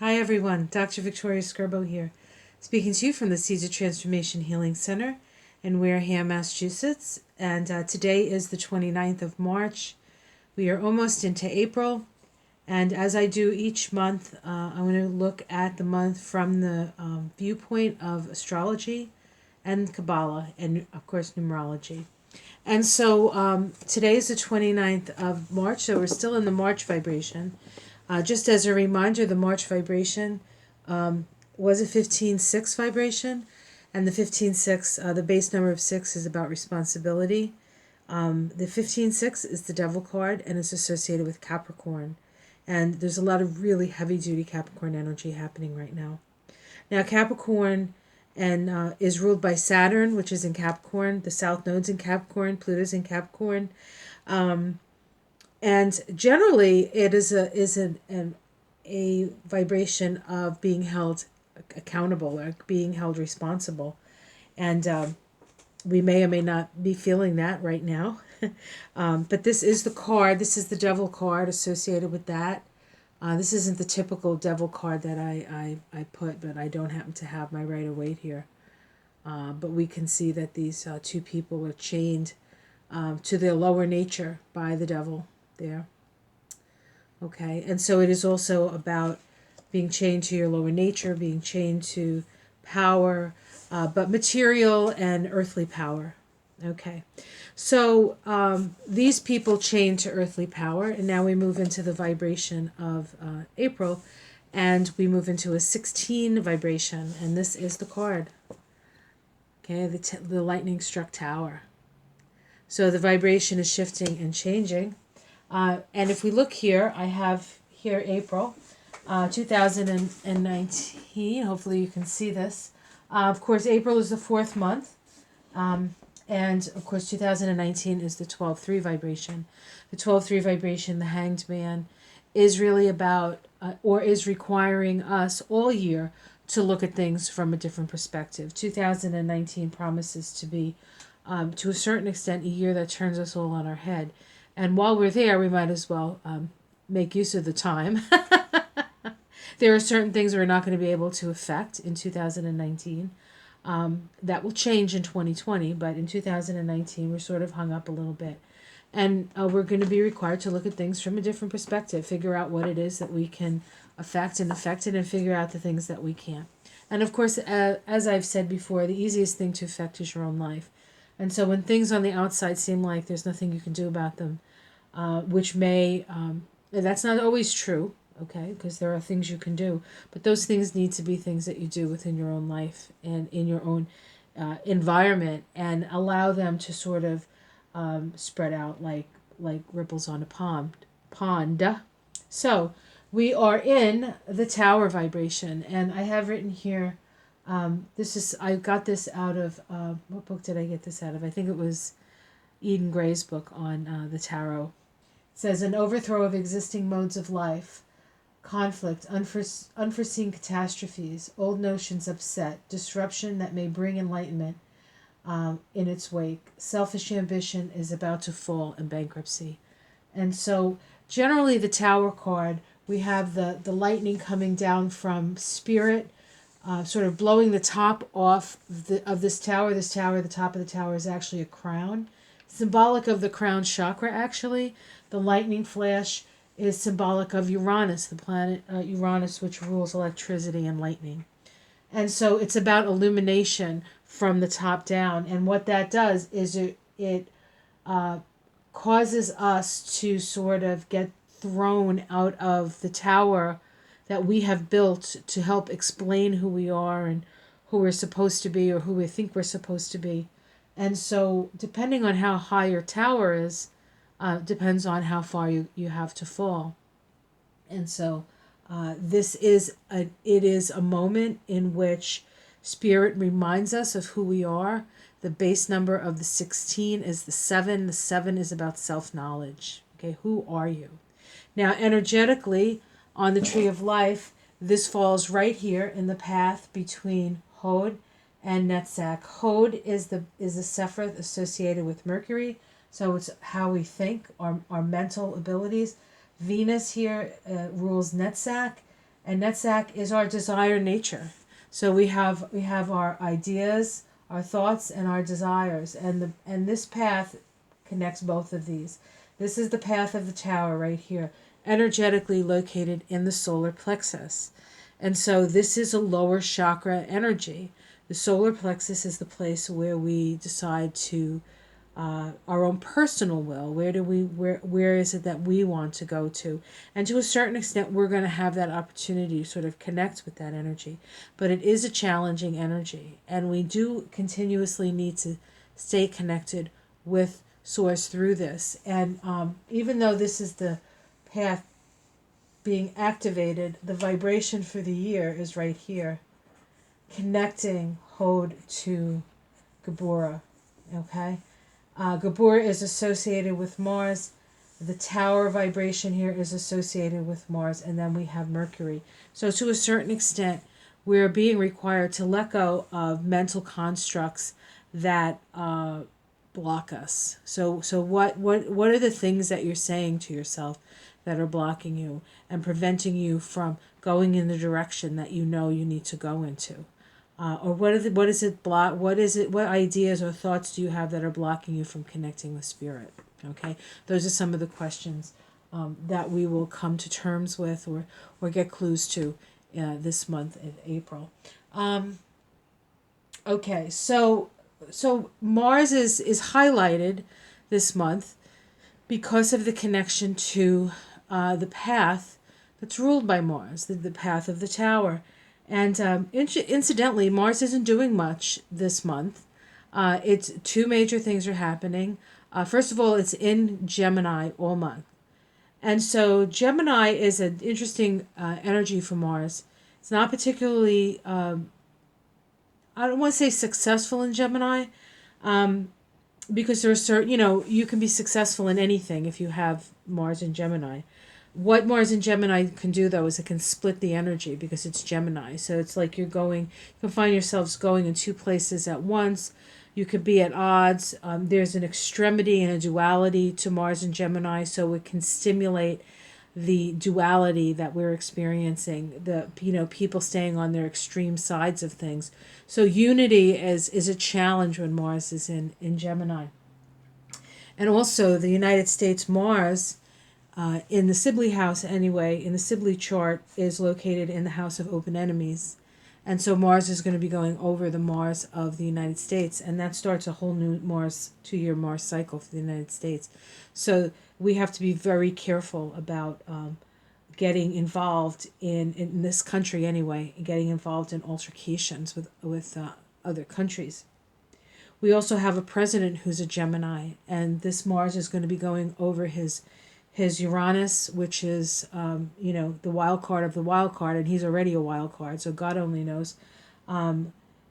Hi everyone, Dr. Victoria Skirbo here, speaking to you from the Seeds of Transformation Healing Center in Wareham, Massachusetts. And today is the 29th of March. We are almost into April. And as I do each month, I'm going to look at the month from the viewpoint of astrology and Kabbalah and, of course, numerology. And so today is the 29th of March, so we're still in the March vibration. Just as a reminder, the March vibration was a 15-6 vibration, and the 15-6, the base number of 6 is about responsibility. The 15-6 is the Devil card, and it's associated with Capricorn. And there's a lot of really heavy-duty Capricorn energy happening right now. Now, Capricorn is ruled by Saturn, which is in Capricorn. The South Node's in Capricorn. Pluto's in Capricorn. And generally, it is a vibration of being held accountable or being held responsible. And we may or may not be feeling that right now. But this is the card. This is the Devil card associated with that. This isn't the typical Devil card that I put, but I don't happen to have my Rider-Waite here. But we can see that these two people were chained to their lower nature by the Devil there. Okay, and so it is also about being chained to your lower nature, being chained to power, but material and earthly power. Okay, so these people chained to earthly power, and now we move into the vibration of April, and we move into a 16 vibration, and this is the card. Okay, the lightning struck tower. So the vibration is shifting and changing. And if we look here, I have here April 2019. Hopefully you can see this. Of course, April is the fourth month. And of course, 2019 is the 12-3 vibration. The 12-3 vibration, the Hanged Man, is really about, or is requiring us all year to look at things from a different perspective. 2019 promises to be, to a certain extent, a year that turns us all on our head. And while we're there, we might as well make use of the time. There are certain things we're not going to be able to affect in 2019. That will change in 2020, but in 2019, we're sort of hung up a little bit. And we're going to be required to look at things from a different perspective, figure out what it is that we can affect it, and figure out the things that we can't. And of course, as I've said before, the easiest thing to affect is your own life. And so when things on the outside seem like there's nothing you can do about them, which may, that's not always true, okay, because there are things you can do, but those things need to be things that you do within your own life and in your own environment, and allow them to sort of spread out like ripples on a pond. So we are in the tower vibration, and I have written here, I got this out of, what book did I get this out of? I think it was Eden Gray's book on the tarot. It says, an overthrow of existing modes of life, conflict, unforeseen catastrophes, old notions upset, disruption that may bring enlightenment in its wake. Selfish ambition is about to fall in bankruptcy. And so generally the Tower card, we have the lightning coming down from spirit, sort of blowing the top off of this tower. This tower, the top of the tower is actually a crown, symbolic of the crown chakra actually. The lightning flash is symbolic of Uranus, the planet Uranus, which rules electricity and lightning. And so it's about illumination from the top down. And what that does is it causes us to sort of get thrown out of the tower that we have built to help explain who we are and who we're supposed to be, or who we think we're supposed to be. And so depending on how high your tower is, depends on how far you have to fall. And so it is a moment in which Spirit reminds us of who we are. The base number of the 16 is the 7. The 7 is about self-knowledge. Okay, who are you? Now, energetically, on the Tree of Life, this falls right here in the path between Hod and Netzach. Hod is the Sephiroth associated with Mercury, so it's how we think, our mental abilities. Venus here rules Netzach, And Netzach is our desire nature. So we have our ideas, our thoughts, and our desires, and this path connects both of these. This is the path of the tower right here, energetically located in the solar plexus. And so this is a lower chakra energy. The solar plexus is the place where we decide to our own personal will. Where is it that we want to go to? And to a certain extent, we're going to have that opportunity to sort of connect with that energy. But it is a challenging energy, and we do continuously need to stay connected with Source through this. And even though this is the path being activated, the vibration for the year is right here, connecting Hod to Gabora. Okay? Gabor is associated with Mars. The tower vibration here is associated with Mars. And then we have Mercury. So to a certain extent, we're being required to let go of mental constructs that block us. So what are the things that you're saying to yourself that are blocking you and preventing you from going in the direction that you know you need to go into? Or what ideas or thoughts do you have that are blocking you from connecting with spirit? Okay, those are some of the questions that we will come to terms with or get clues to this month in April. Okay, so Mars is highlighted this month because of the connection to the path that's ruled by Mars, the path of the tower. And incidentally, Mars isn't doing much this month. It's two major things are happening. First of all, it's in Gemini all month. And so Gemini is an interesting energy for Mars. It's not particularly, I don't want to say successful in Gemini, because there are certain, you can be successful in anything if you have Mars in Gemini. What Mars in Gemini can do, though, is it can split the energy because it's Gemini. So it's like you can find yourselves going in two places at once. You could be at odds. There's an extremity and a duality to Mars in Gemini, so it can stimulate the duality that we're experiencing. People staying on their extreme sides of things. So unity is a challenge when Mars is in Gemini. And also the United States Mars, in the Sibley house anyway, in the Sibley chart, is located in the house of open enemies. And so Mars is going to be going over the Mars of the United States, and that starts a whole new 2-year Mars cycle for the United States. So we have to be very careful about getting involved in this country anyway, getting involved in altercations with other countries. We also have a president who's a Gemini, and this Mars is going to be going over his Uranus, which is, the wild card of the wild card, and he's already a wild card, so God only knows,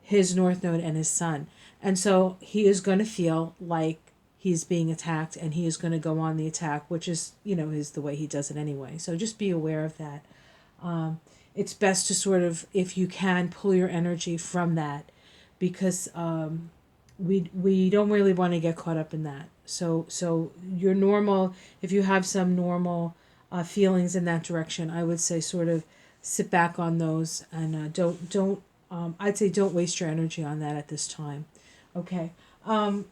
his North Node and his Sun. And so he is going to feel like he's being attacked, and he is going to go on the attack, which is, is the way he does it anyway. So just be aware of that. It's best to sort of, if you can, pull your energy from that, because we don't really want to get caught up in that. So your normal, if you have some normal feelings in that direction, I would say sort of sit back on those and don't I'd say don't waste your energy on that at this time. Okay. And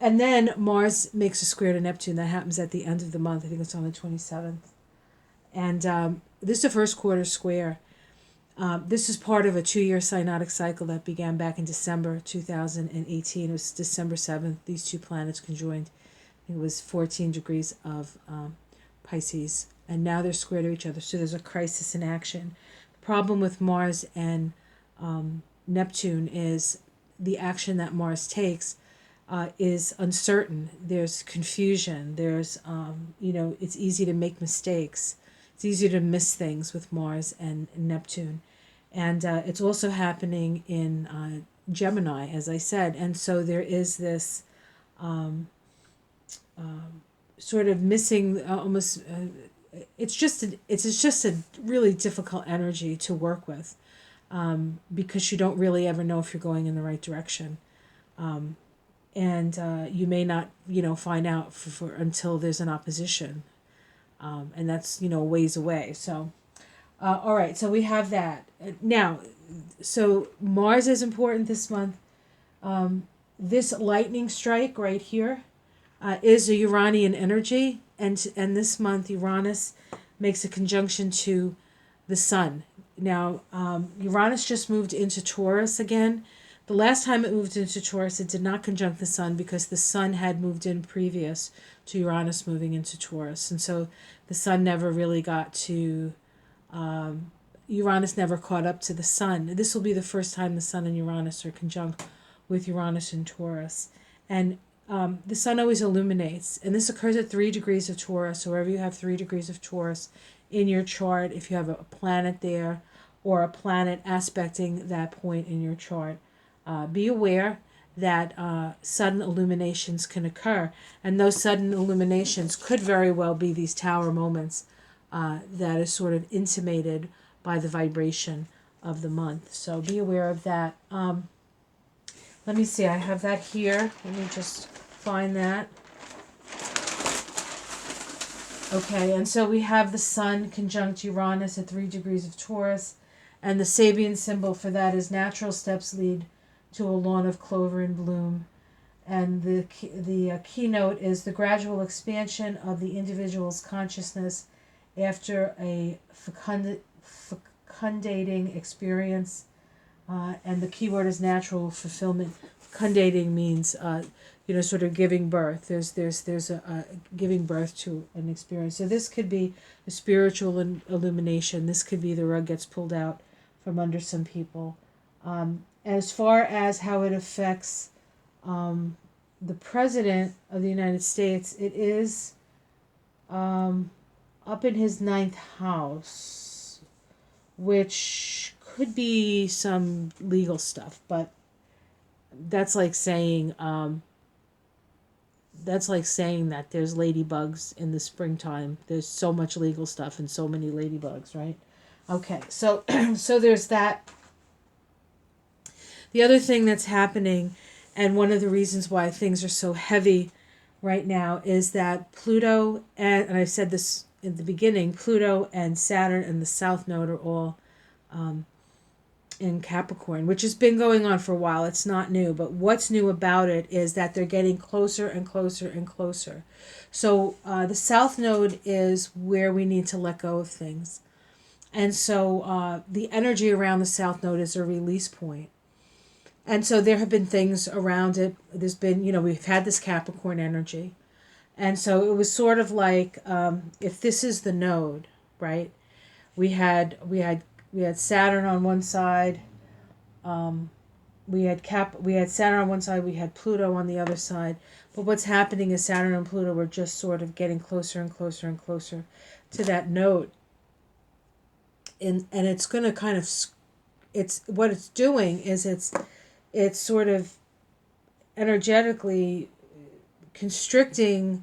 then Mars makes a square to Neptune. That happens at the end of the month. I think it's on the 27th. And this is the first quarter square. This is part of a 2-year synodic cycle that began back in December 2018. It was December 7th. These two planets conjoined. It was 14 degrees of Pisces. And now they're square to each other. So there's a crisis in action. The problem with Mars and Neptune is the action that Mars takes is uncertain. There's confusion. There's, it's easy to make mistakes. It's easy to miss things with Mars and Neptune. And it's also happening in Gemini, as I said. And so there is this sort of missing, almost, it's just a really difficult energy to work with, because you don't really ever know if you're going in the right direction. And you may not, find out for until there's an opposition. And that's, a ways away. So All right, so we have that. Now, so Mars is important this month. This lightning strike right here is a Uranian energy, and this month Uranus makes a conjunction to the Sun. Now, Uranus just moved into Taurus again. The last time it moved into Taurus, it did not conjunct the Sun because the Sun had moved in previous to Uranus moving into Taurus, and so the Sun never really got to. Uranus never caught up to the Sun. This will be the first time the Sun and Uranus are conjunct with Uranus and Taurus. And the Sun always illuminates. And this occurs at 3 degrees of Taurus. So wherever you have 3 degrees of Taurus in your chart, if you have a planet there or a planet aspecting that point in your chart, be aware that sudden illuminations can occur. And those sudden illuminations could very well be these tower moments that is sort of intimated by the vibration of the month. So be aware of that. Let me see, I have that here. Let me just find that. Okay, and so we have the Sun conjunct Uranus at 3 degrees of Taurus, and the Sabian symbol for that is natural steps lead to a lawn of clover in bloom. And the keynote is the gradual expansion of the individual's consciousness after a fecundating experience. And the key word is natural fulfillment. Fecundating means, sort of giving birth. There's a giving birth to an experience. So this could be a spiritual illumination. This could be the rug gets pulled out from under some people. As far as how it affects the President of the United States, it is up in his 9th house, which could be some legal stuff, but that's like saying that there's ladybugs in the springtime. There's so much legal stuff and so many ladybugs, right? Okay, so so there's that. The other thing that's happening, and one of the reasons why things are so heavy right now, is that Pluto, and I said this in the beginning, Pluto and Saturn and the South Node are all in Capricorn, which has been going on for a while. It's not new, but what's new about it is that they're getting closer and closer and closer. So the South Node is where we need to let go of things. And so the energy around the South Node is a release point. And so there have been things around it. There's been, we've had this Capricorn energy. And so it was sort of like, if this is the node, right? We had Saturn on one side. We had Saturn on one side. We had Pluto on the other side. But what's happening is Saturn and Pluto were just sort of getting closer and closer and closer to that node. And it's going to kind of, it's what it's doing is it's sort of energetically constricting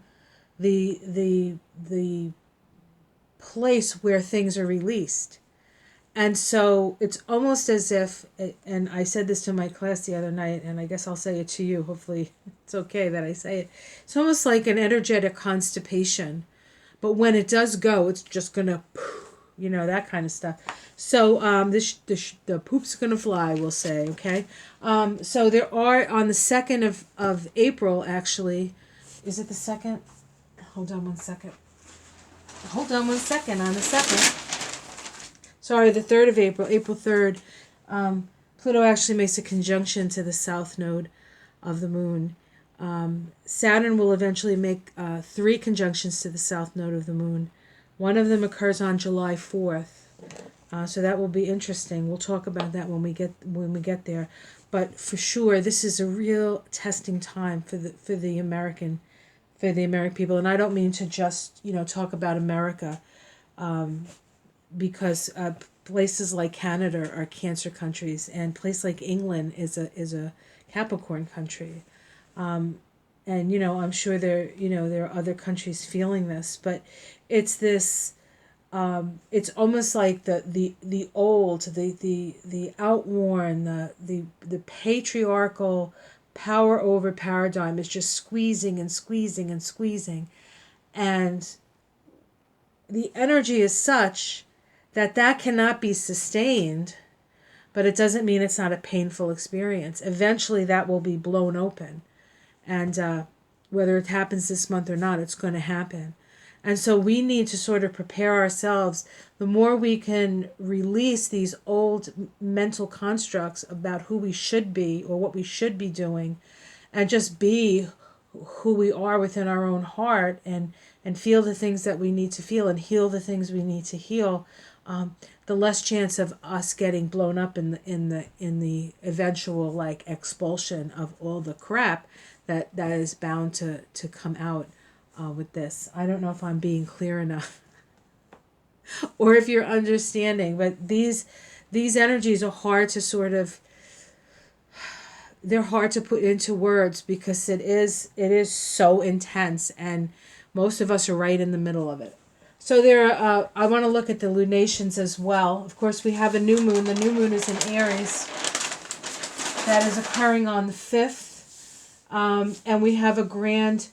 the place where things are released. And so it's almost as if, and I said this to my class the other night, and I guess I'll say it to you, hopefully it's okay that I say it. It's almost like an energetic constipation, but when it does go, it's just gonna, that kind of stuff. So the poop's gonna fly, we'll say, okay? So there are, on the 2nd of April, actually, is it the 2nd? Hold on one second. On the 2nd. Sorry, the 3rd of April, April 3rd, Pluto actually makes a conjunction to the South Node of the Moon. Saturn will eventually make 3 conjunctions to the South Node of the Moon. One of them occurs on July 4th. So that will be interesting. We'll talk about that when we get there. But for sure, this is a real testing time for the American people. And I don't mean to just talk about America, because places like Canada are Cancer countries, and place like England is a Capricorn country. And I'm sure there are other countries feeling this, but it's this. It's almost like the old, the outworn, the patriarchal power over paradigm is just squeezing and squeezing and squeezing, and the energy is such that cannot be sustained, but it doesn't mean it's not a painful experience. Eventually that will be blown open. And whether it happens this month or not, it's going to happen. And so we need to sort of prepare ourselves. The more we can release these old mental constructs about who we should be or what we should be doing, and just be who we are within our own heart, and feel the things that we need to feel and heal the things we need to heal, the less chance of us getting blown up in the eventual like expulsion of all the crap that is bound to come out with this. I don't know if I'm being clear enough or if you're understanding, but these energies are hard to sort of, they're hard to put into words because it is so intense, and most of us are right in the middle of it. So I want to look at the lunations as well. Of course, we have a new moon. The new moon is in Aries. That is occurring on the 5th. And we have a grand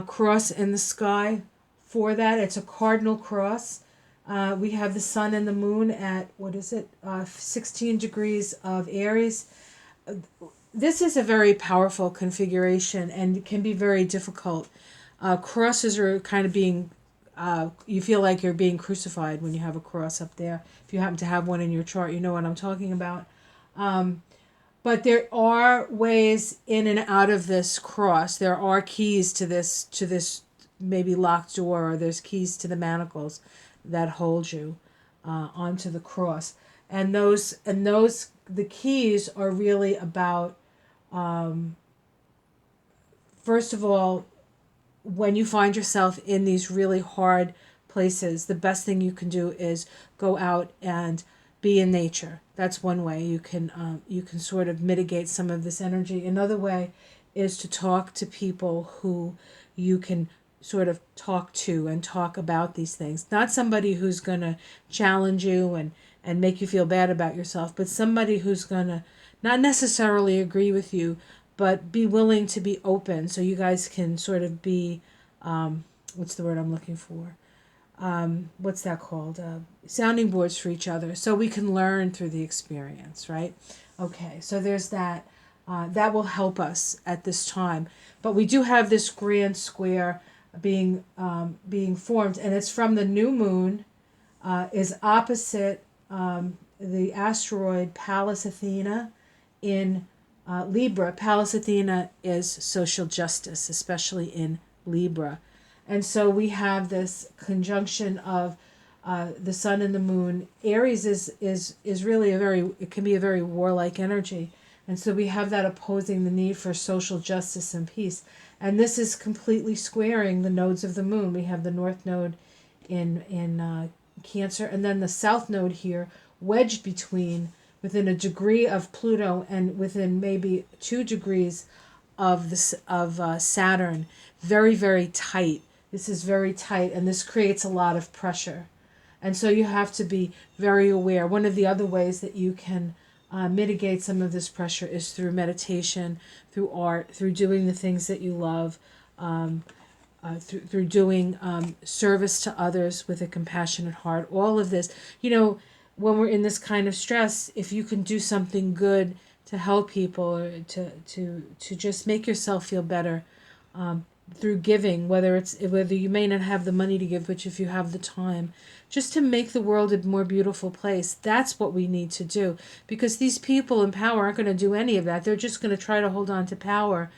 cross in the sky for that. It's a cardinal cross. We have the sun and the moon at, 16 degrees of Aries. This is a very powerful configuration and can be very difficult. Crosses are kind of being, you feel like you're being crucified when you have a cross up there. If you happen to have one in your chart, you know what I'm talking about. But there are ways in and out of this cross. There are keys to this maybe locked door, or there's keys to the manacles that hold you onto the cross. And the keys are really about, first of all, when you find yourself in these really hard places, the best thing you can do is go out and be in nature. That's one way you can sort of mitigate some of this energy. Another way is to talk to people who you can sort of talk to and talk about these things. Not somebody who's going to challenge you and make you feel bad about yourself, but somebody who's going to not necessarily agree with you, but be willing to be open, so you guys can sort of be, what's the word I'm looking for? What's that called? Sounding boards for each other, so we can learn through the experience, right? Okay, so there's that. That will help us at this time. But we do have this grand square being formed, and it's from the new moon, is opposite the asteroid Pallas Athena in Libra. Pallas Athena is social justice, especially in Libra. And so we have this conjunction of the sun and the moon. Aries is really it can be a very warlike energy. And so we have that opposing the need for social justice and peace. And this is completely squaring the nodes of the moon. We have the north node in Cancer, and then the south node here wedged within a degree of Pluto and within maybe 2 degrees of Saturn. Very, very tight. This is very tight, and this creates a lot of pressure. And so you have to be very aware. One of the other ways that you can mitigate some of this pressure is through meditation, through art, through doing the things that you love, through doing service to others with a compassionate heart. All of this, when we're in this kind of stress, if you can do something good to help people, or to just make yourself feel better, through giving, whether you may not have the money to give, but if you have the time, just to make the world a more beautiful place. That's what we need to do, because these people in power aren't going to do any of that. They're just going to try to hold on to power.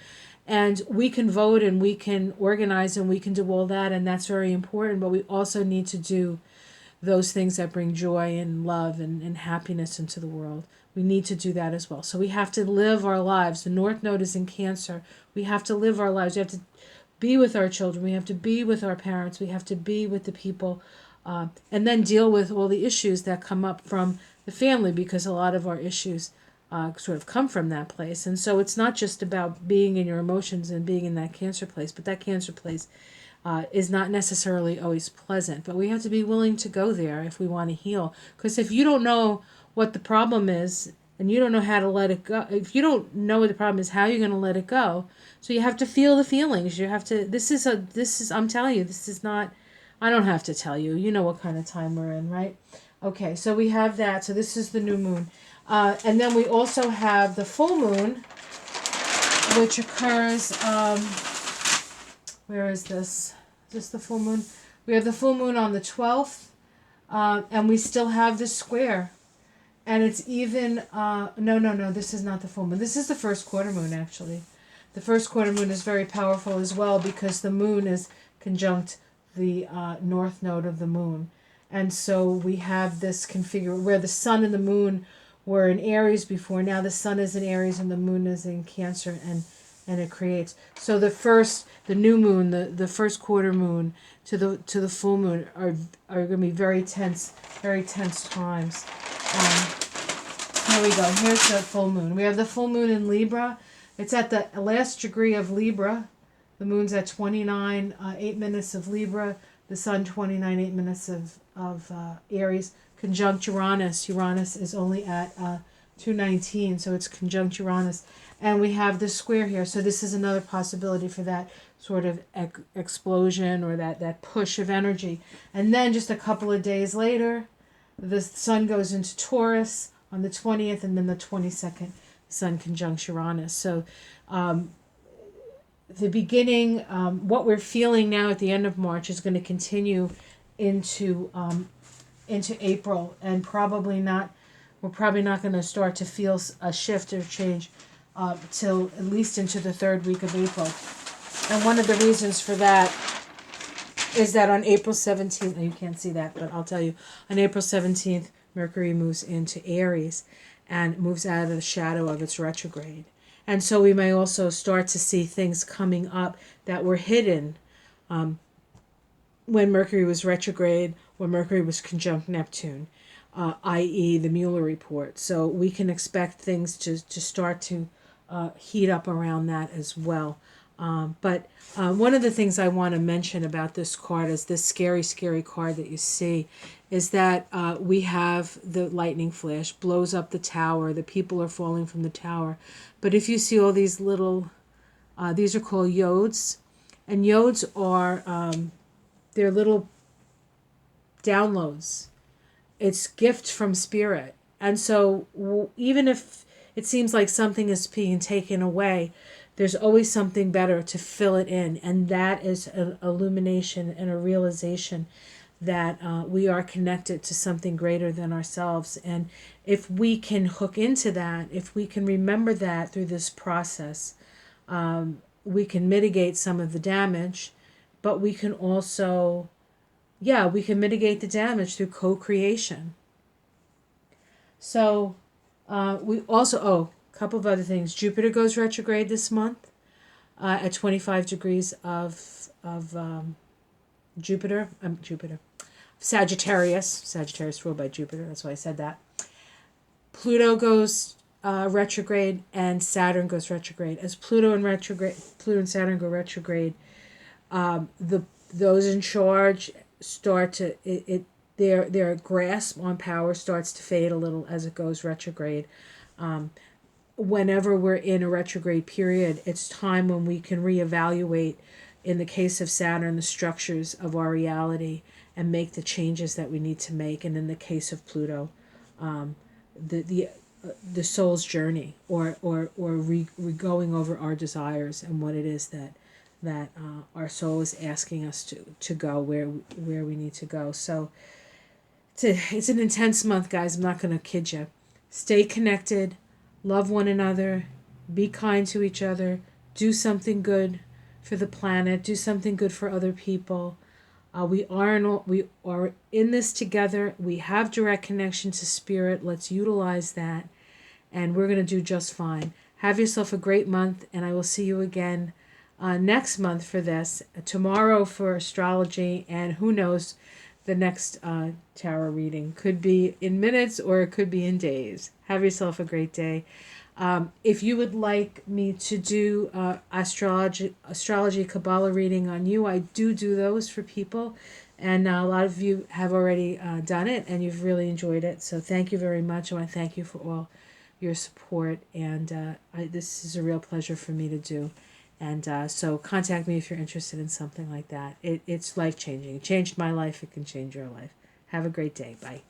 And we can vote and we can organize and we can do all that, and that's very important, but we also need to do those things that bring joy and love and happiness into the world. We need to do that as well. So we have to live our lives. The North Node is in Cancer. We have to live our lives. We have to be with our children. We have to be with our parents. We have to be with the people, and then deal with all the issues that come up from the family, because a lot of our issues sort of come from that place. And so it's not just about being in your emotions and being in that Cancer place, but that Cancer place is not necessarily always pleasant. But we have to be willing to go there if we want to heal. Because if you don't know what the problem is, and you don't know how to let it go, if you don't know what the problem is, how are you going to let it go? So you have to feel the feelings. You have to, I'm telling you, this is not, I don't have to tell you. You know what kind of time we're in, right? Okay, so we have that. So this is the new moon. And then we also have the full moon, which occurs, where is this? Is this the full moon? We have the full moon on the 12th, and we still have the square. And it's even, no, this is not the full moon. This is the first quarter moon, actually. The first quarter moon is very powerful as well because the moon is conjunct the north node of the moon. And so we have this configuration where the sun and the moon were in Aries before. Now the sun is in Aries and the moon is in Cancer, and it creates. So the new moon, the first quarter moon to the full moon are going to be very tense times. Here we go. Here's the full moon. We have the full moon in Libra. It's at the last degree of Libra. The moon's at 29, 8 minutes of Libra. The sun, 29, 8 minutes of Aries. Conjunct Uranus. Uranus is only at 219, so it's conjunct Uranus. And we have the square here. So this is another possibility for that sort of explosion or that push of energy. And then just a couple of days later, the sun goes into Taurus on the 20th, and then the 22nd, the sun conjuncts Uranus. So the beginning, what we're feeling now at the end of March is going to continue into April, and we're probably not going to start to feel a shift or change till at least into the third week of April. And one of the reasons for that is that on April 17th, you can't see that, but I'll tell you, on April 17th, Mercury moves into Aries and moves out of the shadow of its retrograde. And so we may also start to see things coming up that were hidden when Mercury was retrograde, when Mercury was conjunct Neptune, i.e. the Mueller report. So we can expect things to start to heat up around that as well. But one of the things I want to mention about this card is this scary, scary card that you see is that we have the lightning flash, blows up the tower, the people are falling from the tower. But if you see all these little, these are called yods, and yods are, they're little downloads. It's gift from spirit. And so even if it seems like something is being taken away, there's always something better to fill it in. And that is an illumination and a realization that we are connected to something greater than ourselves. And if we can hook into that, if we can remember that through this process, we can mitigate some of the damage, but we can also, we can mitigate the damage through co-creation. So we also, a couple of other things. Jupiter goes retrograde this month at 25 degrees of Jupiter. Sagittarius ruled by Jupiter. That's why I said that. Pluto goes retrograde and Saturn goes retrograde. As Pluto and Saturn go retrograde, those in charge start to their grasp on power starts to fade a little as it goes retrograde. Whenever we're in a retrograde period, it's time when we can reevaluate, in the case of Saturn, the structures of our reality and make the changes that we need to make. And in the case of Pluto, the soul's journey, or going over our desires and what it is that our soul is asking us to go where we need to go. So it's an intense month, guys. I'm not going to kid you. Stay connected. Love one another, be kind to each other, do something good for the planet, do something good for other people. We are in this together. We have direct connection to spirit. Let's utilize that, and we're going to do just fine. Have yourself a great month, and I will see you again next month for this, tomorrow for astrology, and who knows, the next tarot reading could be in minutes or it could be in days. Have yourself a great day. If you would like me to do astrology Kabbalah reading on you, I do those for people, and a lot of you have already done it and you've really enjoyed it. So thank you very much. I want to thank you for all your support, and this is a real pleasure for me to do. And so contact me if you're interested in something like that. It's life-changing. It changed my life. It can change your life. Have a great day. Bye.